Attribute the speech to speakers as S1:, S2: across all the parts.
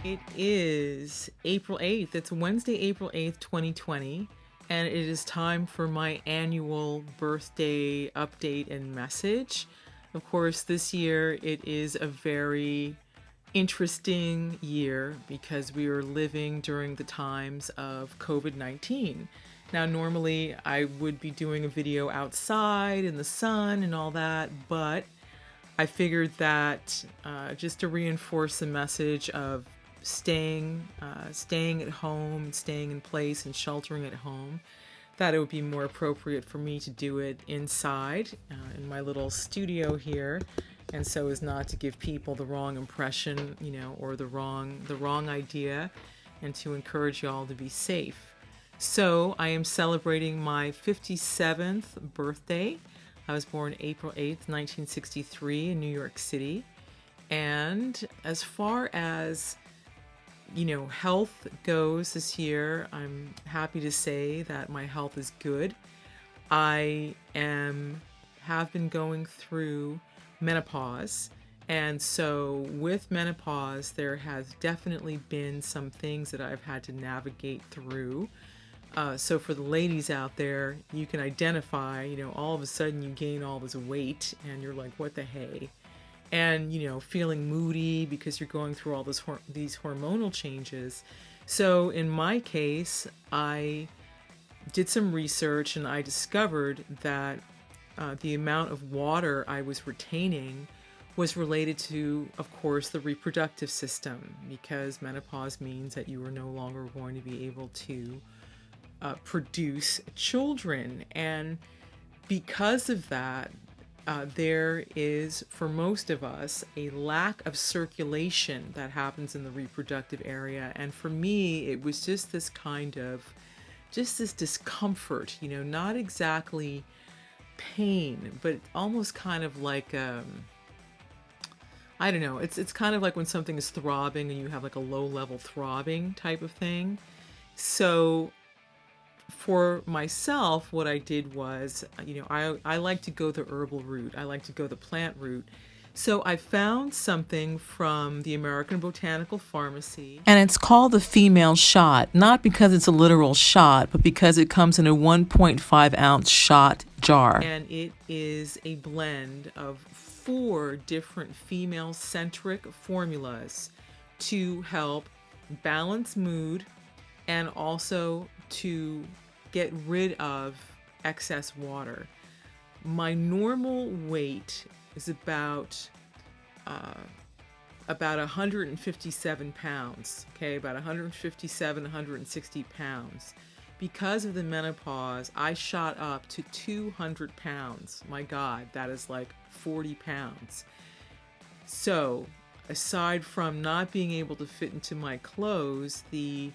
S1: It is April 8th. It's Wednesday, April 8th, 2020, and it is time for my annual birthday update and message. Of course, this year it is a very interesting year because we are living during the times of COVID-19. Now, normally I would be doing a video outside in the sun and all that, but I figured that just to reinforce the message of staying at home, staying in place, and sheltering at home, that it would be more appropriate for me to do it inside in my little studio here, and so as not to give people the wrong impression, or the wrong idea, and to encourage y'all to be safe. So I am celebrating my 57th birthday. I was born April 8th, 1963 in New York City. And as far as, health goes this year, I'm happy to say that my health is good. Have been going through menopause. And so with menopause, there has definitely been some things that I've had to navigate through. So for the ladies out there, you can identify, all of a sudden you gain all this weight and you're like, what the hey? And, feeling moody because you're going through all these hormonal changes. So in my case, I did some research and I discovered that the amount of water I was retaining was related to, of course, the reproductive system, because menopause means that you are no longer going to be able to produce children. And because of that, there is, for most of us, a lack of circulation that happens in the reproductive area. And for me, it was just this discomfort, not exactly pain, but almost kind of like, I don't know, it's kind of like when something is throbbing and you have like a low level throbbing type of thing. So for myself, what I did was, I like to go the herbal route. I like to go the plant route. So I found something from the American Botanical Pharmacy. And it's called the female shot, not because it's a literal shot, but because it comes in a 1.5 ounce shot jar. And it is a blend of 4 different female-centric formulas to help balance mood and also to get rid of excess water. My normal weight is about 157 pounds, okay, about 157, 160 pounds. Because of the menopause, I shot up to 200 pounds. My God, that is like 40 pounds. So, aside from not being able to fit into my clothes, the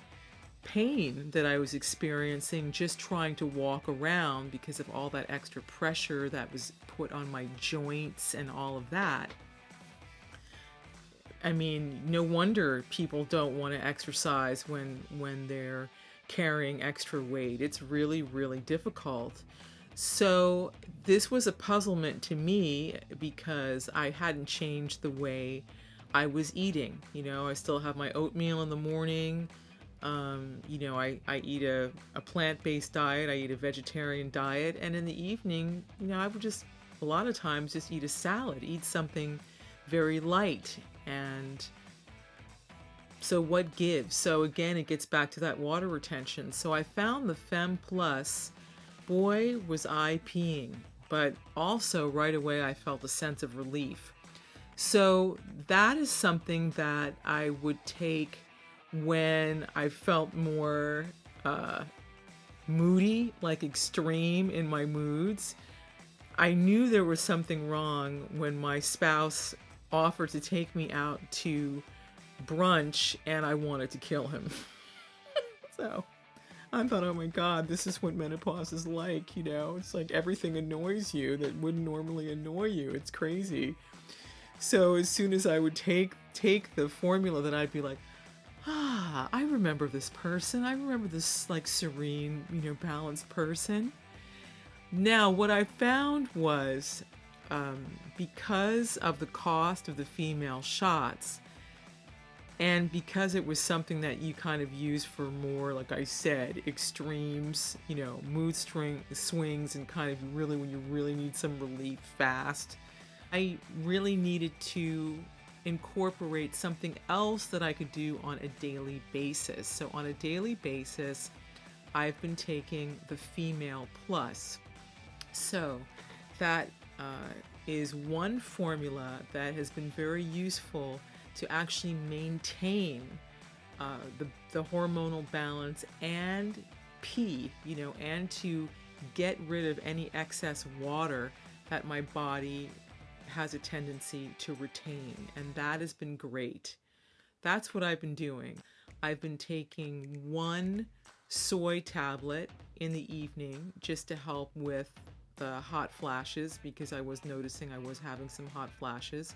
S1: pain that I was experiencing just trying to walk around because of all that extra pressure that was put on my joints and all of that. I mean, no wonder people don't want to exercise when they're carrying extra weight. It's really, really difficult. So this was a puzzlement to me because I hadn't changed the way I was eating. I still have my oatmeal in the morning. I eat a plant-based diet. I eat a vegetarian diet. And in the evening, I would just, a lot of times, just eat a salad, eat something very light. And so what gives? So again, it gets back to that water retention. So I found the Fem Plus. Boy, was I peeing. But also right away, I felt a sense of relief. So that is something that I would take when I felt more moody, like extreme in my moods. I knew there was something wrong when my spouse offered to take me out to brunch and I wanted to kill him. So I thought, oh my God, this is what menopause is like, It's like everything annoys you that wouldn't normally annoy you. It's crazy. So as soon as I would take the formula, then I'd be like, I remember this person. I remember this like serene, balanced person. Now, what I found was because of the cost of the female shots, And because it was something that you kind of use for more, like I said, extremes, mood swings, and kind of really when you really need some relief fast, I really needed to incorporate something else that I could do on a daily basis. So on a daily basis, I've been taking the Female Plus. So that is one formula that has been very useful to actually maintain the hormonal balance and and to get rid of any excess water that my body has a tendency to retain. And that has been great. That's what I've been doing. I've been taking one soy tablet in the evening just to help with the hot flashes, because I was noticing I was having some hot flashes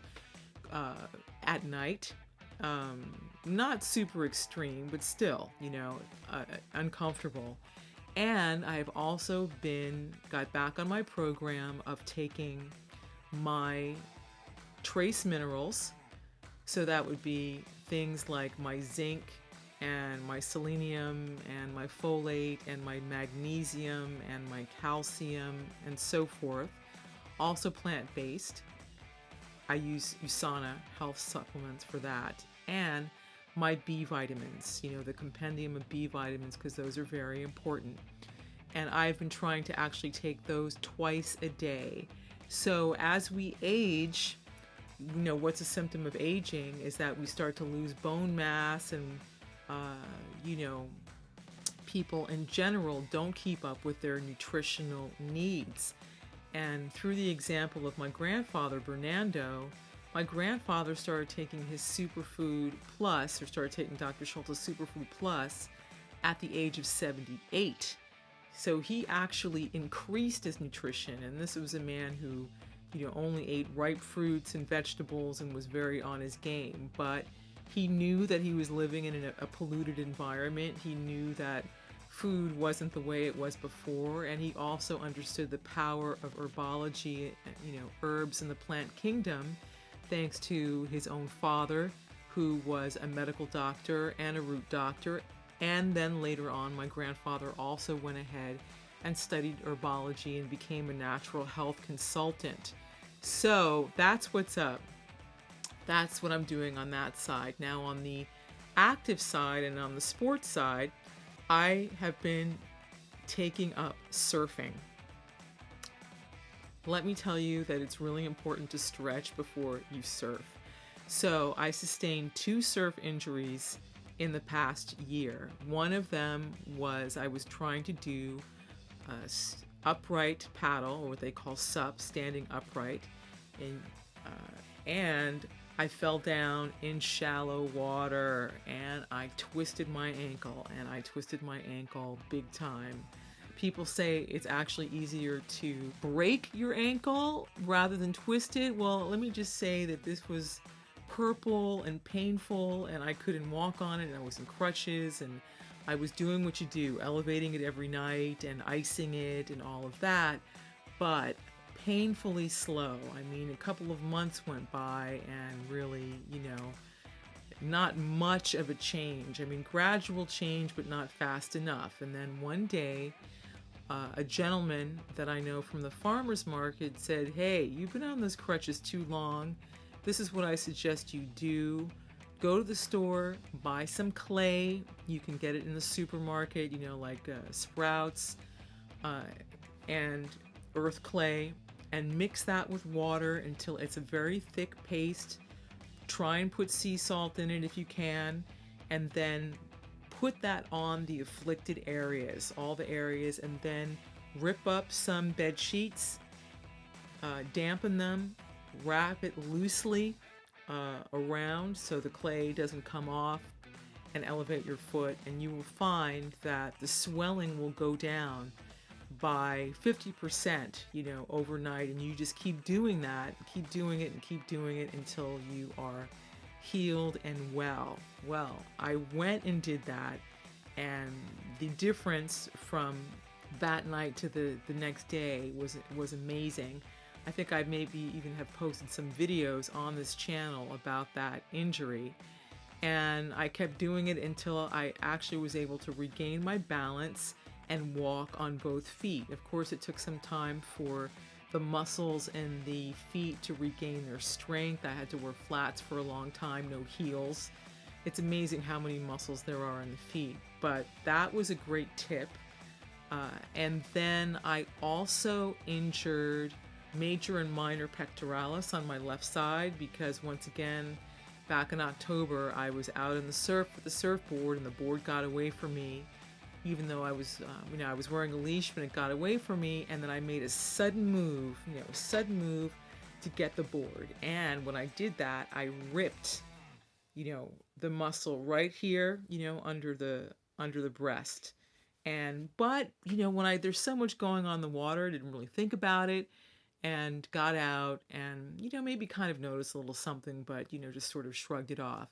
S1: at night. Not super extreme, but still, uncomfortable. And I've also got back on my program of taking my trace minerals. So that would be things like my zinc and my selenium and my folate and my magnesium and my calcium and so forth. Also plant-based. I use USANA health supplements for that. And my B vitamins, the compendium of B vitamins, because those are very important. And I've been trying to actually take those twice a day. So as we age, what's a symptom of aging is that we start to lose bone mass, and people in general don't keep up with their nutritional needs. And through the example of my grandfather, Bernardo, my grandfather started taking his Superfood Plus, or started taking Dr. Schultz's Superfood Plus at the age of 78. So he actually increased his nutrition. And this was a man who, only ate ripe fruits and vegetables and was very on his game. But he knew that he was living in a polluted environment. He knew that food wasn't the way it was before, and he also understood the power of herbology, herbs in the plant kingdom, thanks to his own father, who was a medical doctor and a root doctor. And then later on, my grandfather also went ahead and studied herbology and became a natural health consultant. So that's what's up. That's what I'm doing on that side. Now on the active side and on the sports side, I have been taking up surfing. Let me tell you that it's really important to stretch before you surf. So I sustained 2 surf injuries in the past year. One of them was I was trying to do upright paddle, or what they call SUP, standing upright, and I fell down in shallow water and I twisted my ankle, and I twisted my ankle big time. People say it's actually easier to break your ankle rather than twist it. Well, let me just say that this was purple and painful, and I couldn't walk on it, and I was in crutches, and I was doing what you do, elevating it every night and icing it and all of that, but painfully slow. I mean, a couple of months went by and really, not much of a change. I mean, gradual change, but not fast enough. And then one day, a gentleman that I know from the farmer's market said, "Hey, you've been on those crutches too long. This is what I suggest you do. Go to the store, buy some clay. You can get it in the supermarket, like Sprouts and earth clay, and mix that with water until it's a very thick paste. Try and put sea salt in it if you can, and then put that on the afflicted areas, all the areas, and then rip up some bed sheets, dampen them, wrap it loosely around so the clay doesn't come off, and elevate your foot, and you will find that the swelling will go down by 50%, overnight. And you just keep doing that, keep doing it, and keep doing it until you are healed and well. Well, I went and did that, and the difference from that night to the next day was amazing. I think I maybe even have posted some videos on this channel about that injury. And I kept doing it until I actually was able to regain my balance and walk on both feet. Of course, it took some time for the muscles in the feet to regain their strength. I had to wear flats for a long time, no heels. It's amazing how many muscles there are in the feet, but that was a great tip. And then I also injured major and minor pectoralis on my left side because, once again, back in October, I was out in the surf with the surfboard and the board got away from me. Even though I was, I was wearing a leash, but it got away from me, and then I made a sudden move, to get the board. And when I did that, I ripped, the muscle right here, under the breast. And but when there's so much going on in the water, I didn't really think about it, and got out, and maybe kind of noticed a little something, but just sort of shrugged it off.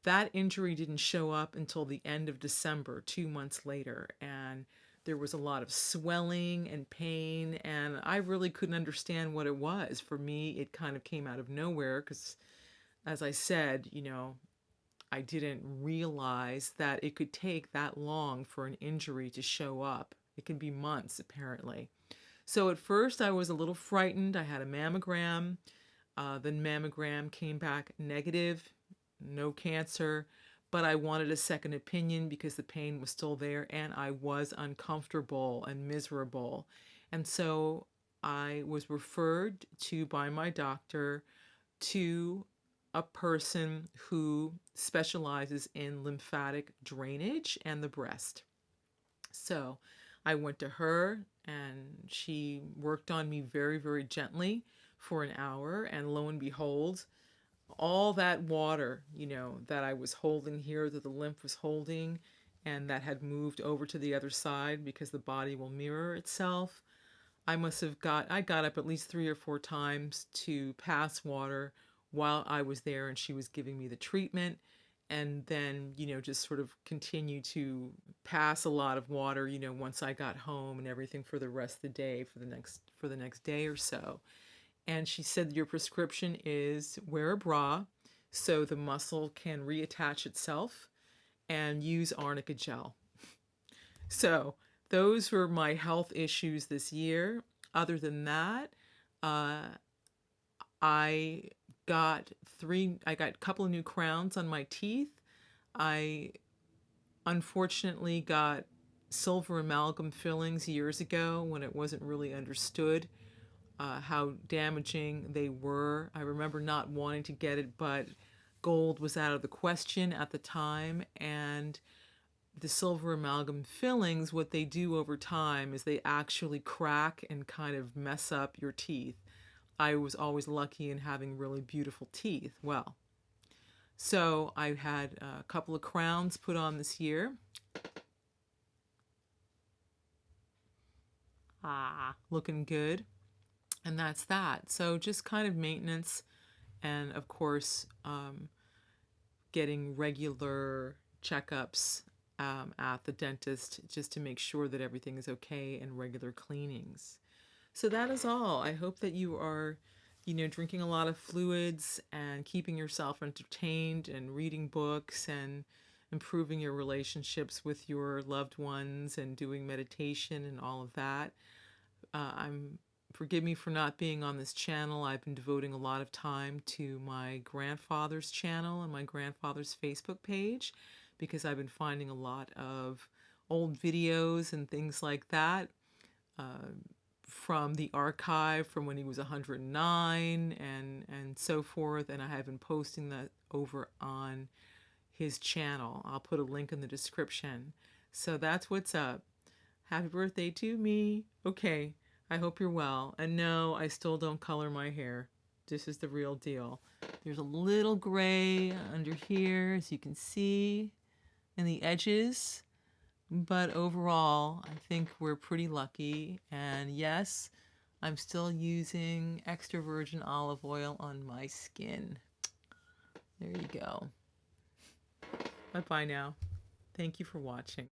S1: That injury didn't show up until the end of December, 2 months later, and there was a lot of swelling and pain, and I really couldn't understand what it was. For me, it kind of came out of nowhere because, as I said, I didn't realize that it could take that long for an injury to show up. It can be months, apparently. So at first I was a little frightened. I had a mammogram. The mammogram came back negative, no cancer, but I wanted a second opinion because the pain was still there and I was uncomfortable and miserable. And so I was referred to by my doctor to a person who specializes in lymphatic drainage and the breast. So I went to her and she worked on me very, very gently for an hour. And lo and behold, all that water, that I was holding here, that the lymph was holding, and that had moved over to the other side because the body will mirror itself. I got up at least 3 or 4 times to pass water while I was there and she was giving me the treatment. And then, just sort of continue to pass a lot of water, once I got home and everything for the rest of the day, for the next day or so. And she said your prescription is wear a bra so the muscle can reattach itself and use arnica gel. So those were my health issues this year. Other than that, I I got a couple of new crowns on my teeth. I unfortunately got silver amalgam fillings years ago when it wasn't really understood how damaging they were. I remember not wanting to get it, but gold was out of the question at the time. And the silver amalgam fillings, what they do over time is they actually crack and kind of mess up your teeth. I was always lucky in having really beautiful teeth. Well, so I had a couple of crowns put on this year. Looking good. And that's that. So just kind of maintenance, and of course, getting regular checkups at the dentist just to make sure that everything is okay, and regular cleanings. So that is all. I hope that you are, drinking a lot of fluids and keeping yourself entertained and reading books and improving your relationships with your loved ones and doing meditation and all of that. Forgive me for not being on this channel. I've been devoting a lot of time to my grandfather's channel and my grandfather's Facebook page because I've been finding a lot of old videos and things like that from the archive from when he was 109 and so forth. And I have been posting that over on his channel. I'll put a link in the description. So that's what's up. Happy birthday to me. Okay. I hope you're well. And no, I still don't color my hair. This is the real deal. There's a little gray under here, as you can see, in the edges. But overall, I think we're pretty lucky. And yes, I'm still using extra virgin olive oil on my skin. There you go. Bye-bye now. Thank you for watching.